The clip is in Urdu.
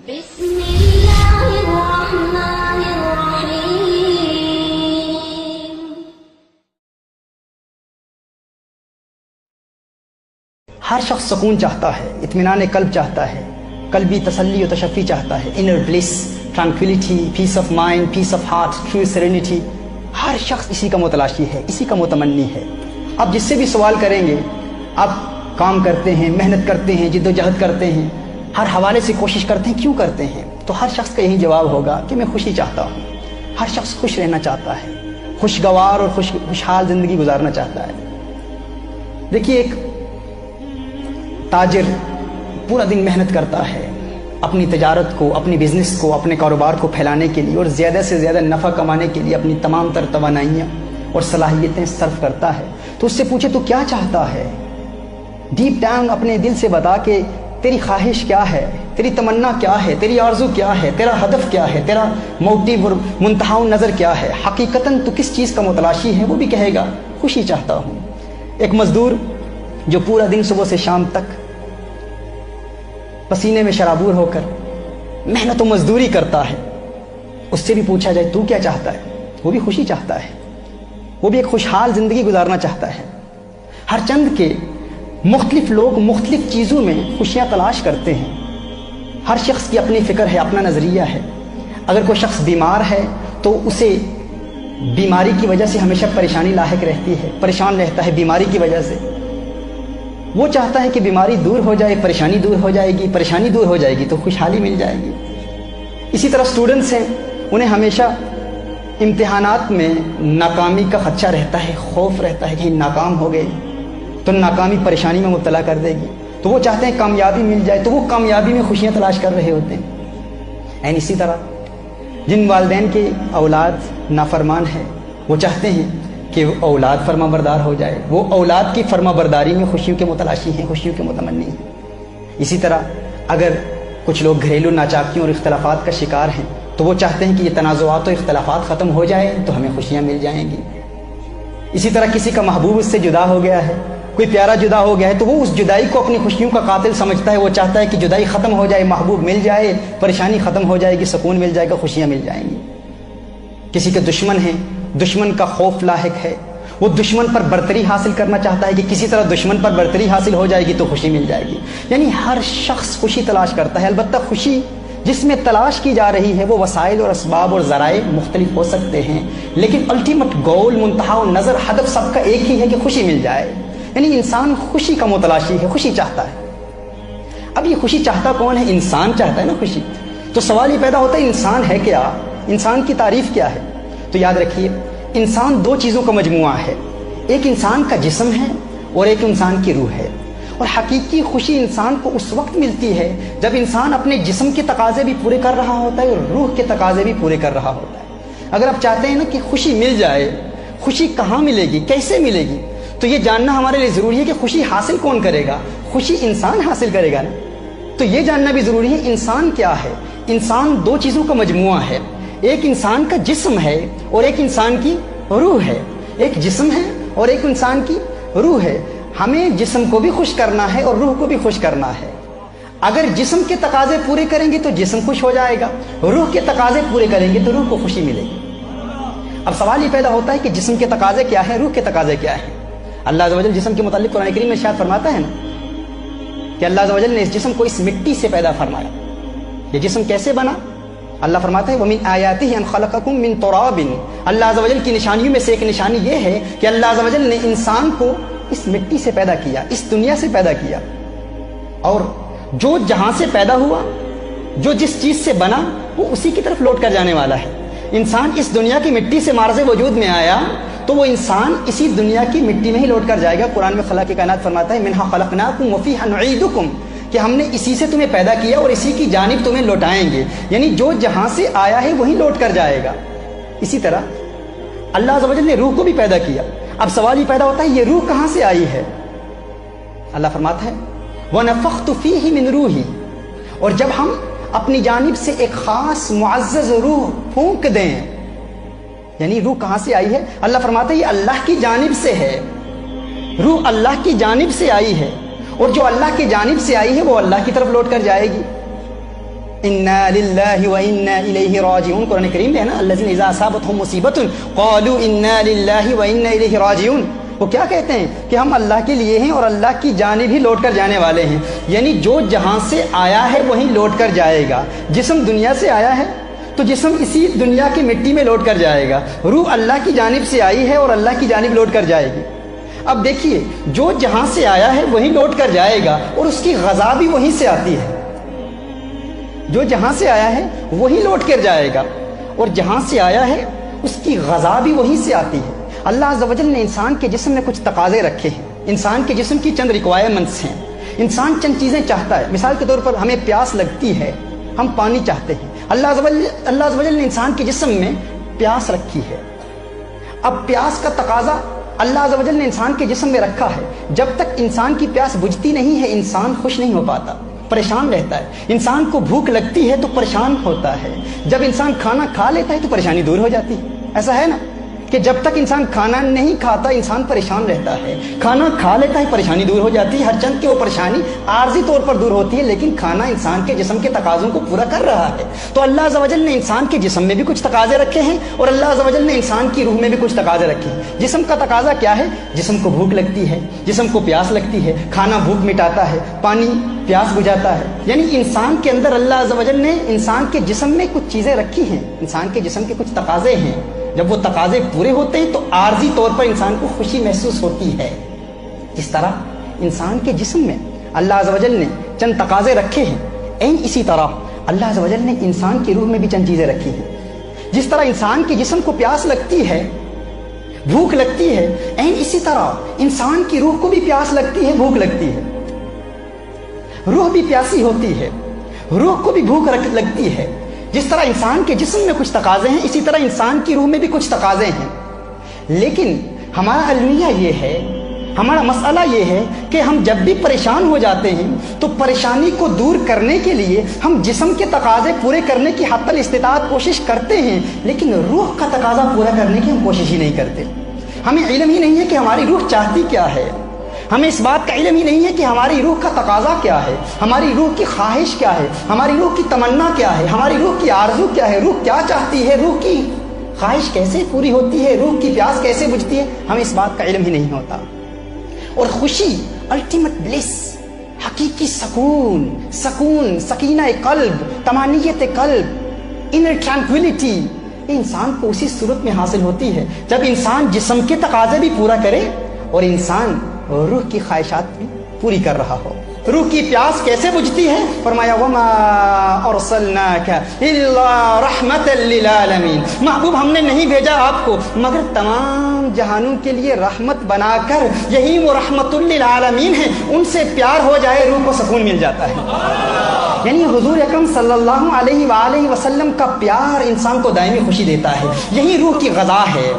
بسم اللہ الرحمن الرحیم۔ ہر شخص سکون چاہتا ہے، اطمینان قلب چاہتا ہے، قلبی تسلی و تشفی چاہتا ہے، inner bliss, tranquility, peace of mind, peace of heart, true serenity. ہر شخص اسی کا متلاشی ہے، اسی کا متمنی ہے۔ اب جس سے بھی سوال کریں گے، آپ کام کرتے ہیں، محنت کرتے ہیں، جد و جہد کرتے ہیں، ہر حوالے سے کوشش کرتے ہیں، کیوں کرتے ہیں؟ تو ہر شخص کا یہی جواب ہوگا کہ میں خوشی چاہتا ہوں۔ ہر شخص خوش رہنا چاہتا ہے، خوشگوار اور خوشحال زندگی گزارنا چاہتا ہے۔ دیکھیے، ایک تاجر پورا دن محنت کرتا ہے اپنی تجارت کو، اپنی بزنس کو، اپنے کاروبار کو پھیلانے کے لیے اور زیادہ سے زیادہ نفع کمانے کے لیے اپنی تمام تر توانائیاں اور صلاحیتیں صرف کرتا ہے۔ تو اس سے پوچھے تو کیا چاہتا ہے؟ ڈیپ ڈاؤن اپنے دل سے بتا کہ تیری خواہش کیا ہے، تیری تمنا کیا ہے، تیری آرزو کیا ہے، تیرا ہدف کیا ہے، تیرا موٹیو اور منتہا نظر کیا ہے، حقیقتاً تو کس چیز کا متلاشی ہے؟ وہ بھی کہے گا خوشی چاہتا ہوں۔ ایک مزدور جو پورا دن صبح سے شام تک پسینے میں شرابور ہو کر محنت و مزدوری کرتا ہے، اس سے بھی پوچھا جائے تو کیا چاہتا ہے؟ وہ بھی خوشی چاہتا ہے، وہ بھی ایک خوشحال زندگی گزارنا چاہتا ہے۔ ہر چند کے مختلف لوگ مختلف چیزوں میں خوشیاں تلاش کرتے ہیں۔ ہر شخص کی اپنی فکر ہے، اپنا نظریہ ہے۔ اگر کوئی شخص بیمار ہے تو اسے بیماری کی وجہ سے ہمیشہ پریشانی لاحق رہتی ہے، پریشان رہتا ہے بیماری کی وجہ سے۔ وہ چاہتا ہے کہ بیماری دور ہو جائے، پریشانی دور ہو جائے گی، پریشانی دور ہو جائے گی تو خوشحالی مل جائے گی۔ اسی طرح اسٹوڈنٹس ہیں، انہیں ہمیشہ امتحانات میں ناکامی کا خدشہ رہتا ہے، خوف رہتا ہے کہ ناکام ہو گئے تو ناکامی پریشانی میں مبتلا کر دے گی، تو وہ چاہتے ہیں کامیابی مل جائے، تو وہ کامیابی میں خوشیاں تلاش کر رہے ہوتے ہیں۔ اسی طرح جن والدین کے اولاد نافرمان ہے، وہ چاہتے ہیں کہ وہ اولاد فرما بردار ہو جائے، وہ اولاد کی فرما برداری میں خوشیوں کے متلاشی ہیں، خوشیوں کے متمنی ہیں۔ اسی طرح اگر کچھ لوگ گھریلو ناچاکیوں اور اختلافات کا شکار ہیں تو وہ چاہتے ہیں کہ یہ تنازعات و اختلافات ختم ہو جائے تو ہمیں خوشیاں مل جائیں گی۔ اسی طرح کسی کا محبوب اس سے جدا ہو گیا ہے، کوئی پیارا جدا ہو گیا ہے تو وہ اس جدائی کو اپنی خوشیوں کا قاتل سمجھتا ہے، وہ چاہتا ہے کہ جدائی ختم ہو جائے، محبوب مل جائے، پریشانی ختم ہو جائے گی، سکون مل جائے گا، خوشیاں مل جائیں گی۔ کسی کے دشمن ہیں، دشمن کا خوف لاحق ہے، وہ دشمن پر برتری حاصل کرنا چاہتا ہے کہ کسی طرح دشمن پر برتری حاصل ہو جائے گی تو خوشی مل جائے گی۔ یعنی ہر شخص خوشی تلاش کرتا ہے، البتہ خوشی جس میں تلاش کی جا رہی ہے وہ وسائل اور اسباب اور ذرائع مختلف ہو سکتے ہیں، لیکن الٹیمیٹ گول، منتہا و نظر، ہدف سب کا ایک ہی ہے کہ خوشی مل جائے۔ یعنی انسان خوشی کا متلاشی ہے، خوشی چاہتا ہے۔ اب یہ خوشی چاہتا کون ہے؟ انسان چاہتا ہے نا خوشی۔ تو سوال یہ پیدا ہوتا ہے انسان ہے کیا؟ انسان کی تعریف کیا ہے؟ تو یاد رکھیے، انسان دو چیزوں کا مجموعہ ہے، ایک انسان کا جسم ہے اور ایک انسان کی روح ہے۔ اور حقیقی خوشی انسان کو اس وقت ملتی ہے جب انسان اپنے جسم کے تقاضے بھی پورے کر رہا ہوتا ہے اور روح کے تقاضے بھی پورے کر رہا ہوتا ہے۔ اگر آپ چاہتے ہیں نا کہ خوشی مل جائے، خوشی کہاں ملے گی، کیسے ملے گی، تو یہ جاننا ہمارے لیے ضروری ہے کہ خوشی حاصل کون کرے گا؟ خوشی انسان حاصل کرے گا نا۔ تو یہ جاننا بھی ضروری ہے انسان کیا ہے۔ انسان دو چیزوں کا مجموعہ ہے، ایک انسان کا جسم ہے اور ایک انسان کی روح ہے۔ ایک جسم ہے اور ایک انسان کی روح ہے۔ ہمیں جسم کو بھی خوش کرنا ہے اور روح کو بھی خوش کرنا ہے۔ اگر جسم کے تقاضے پورے کریں گے تو جسم خوش ہو جائے گا، روح کے تقاضے پورے کریں گے تو روح کو خوشی ملے گی۔ اب سوال یہ پیدا ہوتا ہے کہ جسم کے تقاضے کیا ہیں، روح کے تقاضے کیا ہیں؟ اللہ عز و جل جسم کے متعلق قرآن کریم میں ارشاد فرماتا ہے نا کہ اللہ عز و جل نے اس جسم کو اس مٹی سے پیدا فرمایا۔ یہ جسم کیسے بنا؟ اللہ فرماتا ہے وَمِنْ آيَاتِهِ أَنْ خَلَقَكُم مِّن تُرَابٍ۔ اللہ عز و جل کی نشانیوں میں سے ایک نشانی یہ ہے کہ اللہ عز و جل نے انسان کو اس مٹی سے پیدا کیا، اس دنیا سے پیدا کیا، اور جو جہاں سے پیدا ہوا، جو جس چیز سے بنا، وہ اسی کی طرف لوٹ کر جانے والا ہے۔ انسان اس دنیا کی مٹی سے معرض وجود میں آیا تو وہ انسان اسی دنیا کی مٹی میں ہی لوٹ کر جائے گا۔ قرآن میں خالق کائنات فرماتا ہے مِنْهَا خَلَقْنَاكُمْ وَفِيهَا نُعِيدُكُمْ، کہ ہم نے اسی سے تمہیں پیدا کیا اور اسی کی جانب تمہیں لوٹائیں گے۔ یعنی جو جہاں سے آیا ہے وہیں لوٹ کر جائے گا۔ اسی طرح اللہ عز و جل نے روح کو بھی پیدا کیا۔ اب سوال یہ پیدا ہوتا ہے یہ روح کہاں سے آئی ہے؟ اللہ فرماتا ہے وَنَفَخْتُ فِيهِ مِنْ رُوحِي، اور جب ہم اپنی جانب سے ایک خاص معزز روح پھونک دیں، یعنی روح کہاں سے آئی ہے؟ اللہ فرماتا ہے یہ اللہ کی جانب سے ہے، روح اللہ کی جانب سے آئی ہے، اور جو اللہ کی جانب سے آئی ہے وہ اللہ کی طرف لوٹ کر جائے گی۔ انا للہ و انا الیہ راجعون، قرآن کریم میں ہے نا، الذین اذا اصابتہم مصیبۃ قالوا انا للہ و انا الیہ راجعون، وہ کیا کہتے ہیں کہ ہم اللہ کے لیے ہیں اور اللہ کی جانب ہی لوٹ کر جانے والے ہیں، یعنی جو جہاں سے آیا ہے وہیں لوٹ کر جائے گا۔ جسم دنیا سے آیا ہے تو جسم اسی دنیا کی مٹی میں لوٹ کر جائے گا، روح اللہ کی جانب سے آئی ہے اور اللہ کی جانب لوٹ کر جائے گی۔ اب دیکھیے، جو جہاں سے آیا ہے وہیں لوٹ کر جائے گا اور اس کی غذا بھی وہیں سے آتی ہے۔ جو جہاں سے آیا ہے وہیں لوٹ کر جائے گا اور جہاں سے آیا ہے اس کی غذا بھی وہیں سے آتی ہے۔ اللہ عز و جل نے انسان کے جسم میں کچھ تقاضے رکھے ہیں، انسان کے جسم کی چند ریکوائرمنٹس ہیں۔ انسان چند چیزیں چاہتا ہے، مثال کے طور پر ہمیں پیاس لگتی ہے، ہم پانی چاہتے ہیں۔ اللہ عز و جل نے انسان کے جسم میں پیاس رکھی ہے۔ اب پیاس کا تقاضا اللہ عز و جل نے انسان کے جسم میں رکھا ہے، جب تک انسان کی پیاس بجھتی نہیں ہے انسان خوش نہیں ہو پاتا، پریشان رہتا ہے۔ انسان کو بھوک لگتی ہے تو پریشان ہوتا ہے، جب انسان کھانا کھا لیتا ہے تو پریشانی دور ہو جاتی ہے۔ ایسا ہے نا کہ جب تک انسان کھانا نہیں کھاتا انسان پریشان رہتا ہے، کھانا کھا لیتا ہے پریشانی دور ہو جاتی ہے۔ ہر چند کی وہ پریشانی عارضی طور پر دور ہوتی ہے، لیکن کھانا انسان کے جسم کے تقاضوں کو پورا کر رہا ہے۔ تو اللہ عز و جل نے انسان کے جسم میں بھی کچھ تقاضے رکھے ہیں اور اللہ عز و جل نے انسان کی روح میں بھی کچھ تقاضے رکھے ہیں۔ جسم کا تقاضا کیا ہے؟ جسم کو بھوک لگتی ہے، جسم کو پیاس لگتی ہے، کھانا بھوک مٹاتا ہے، پانی پیاس بجھاتا ہے، یعنی انسان کے اندر اللہ عز و جل نے انسان کے جسم میں کچھ چیزیں رکھی ہیں، انسان کے جسم کے کچھ تقاضے ہیں۔ جب وہ تقاضے پورے ہوتے ہیں تو عارضی طور پر انسان کو خوشی محسوس ہوتی ہے۔ اس طرح انسان کے جسم میں اللہ عز و جل نے چند تقاضے رکھے ہیں، این اسی طرح اللہ عز و جل نے انسان کی روح میں بھی چند چیزیں رکھی ہیں۔ جس طرح انسان کے جسم کو پیاس لگتی ہے، بھوک لگتی ہے، این اسی طرح انسان کی روح کو بھی پیاس لگتی ہے، بھوک لگتی ہے۔ روح بھی پیاسی ہوتی ہے، روح کو بھی بھوک لگتی ہے۔ جس طرح انسان کے جسم میں کچھ تقاضے ہیں اسی طرح انسان کی روح میں بھی کچھ تقاضے ہیں، لیکن ہمارا المیہ یہ ہے، ہمارا مسئلہ یہ ہے کہ ہم جب بھی پریشان ہو جاتے ہیں تو پریشانی کو دور کرنے کے لیے ہم جسم کے تقاضے پورے کرنے کی حتی الاستطاعت کوشش کرتے ہیں، لیکن روح کا تقاضا پورا کرنے کی ہم کوشش ہی نہیں کرتے۔ ہمیں علم ہی نہیں ہے کہ ہماری روح چاہتی کیا ہے، ہمیں اس بات کا علم ہی نہیں ہے کہ ہماری روح کا تقاضا کیا ہے، ہماری روح کی خواہش کیا ہے، ہماری روح کی تمنا کیا ہے، ہماری روح کی آرزو کیا ہے، روح کیا چاہتی ہے، روح کی خواہش کیسے پوری ہوتی ہے، روح کی پیاس کیسے بجھتی ہے، ہمیں اس بات کا علم ہی نہیں ہوتا۔ اور خوشی، الٹیمیٹ بلیس، حقیقی سکون، سکینہ قلب، طمانینت قلب، انر ٹرانکویلٹی، یہ انسان کو اسی صورت میں حاصل ہوتی ہے جب انسان جسم کے تقاضے بھی پورا کرے اور انسان روح کی خواہشات بھی پوری کر رہا ہو۔ روح کی پیاس کیسے بجھتی ہے؟ فرمایا وما ارسلناک الا رحمت للعالمین، محبوب ہم نے نہیں بھیجا آپ کو مگر تمام جہانوں کے لیے رحمت بنا کر، یہی وہ رحمت للعالمین ہے، ان سے پیار ہو جائے روح کو سکون مل جاتا ہے۔ یعنی حضور اکرم صلی اللہ علیہ وآلہ وسلم کا پیار انسان کو دائمی خوشی دیتا ہے، یہی روح کی غذا ہے۔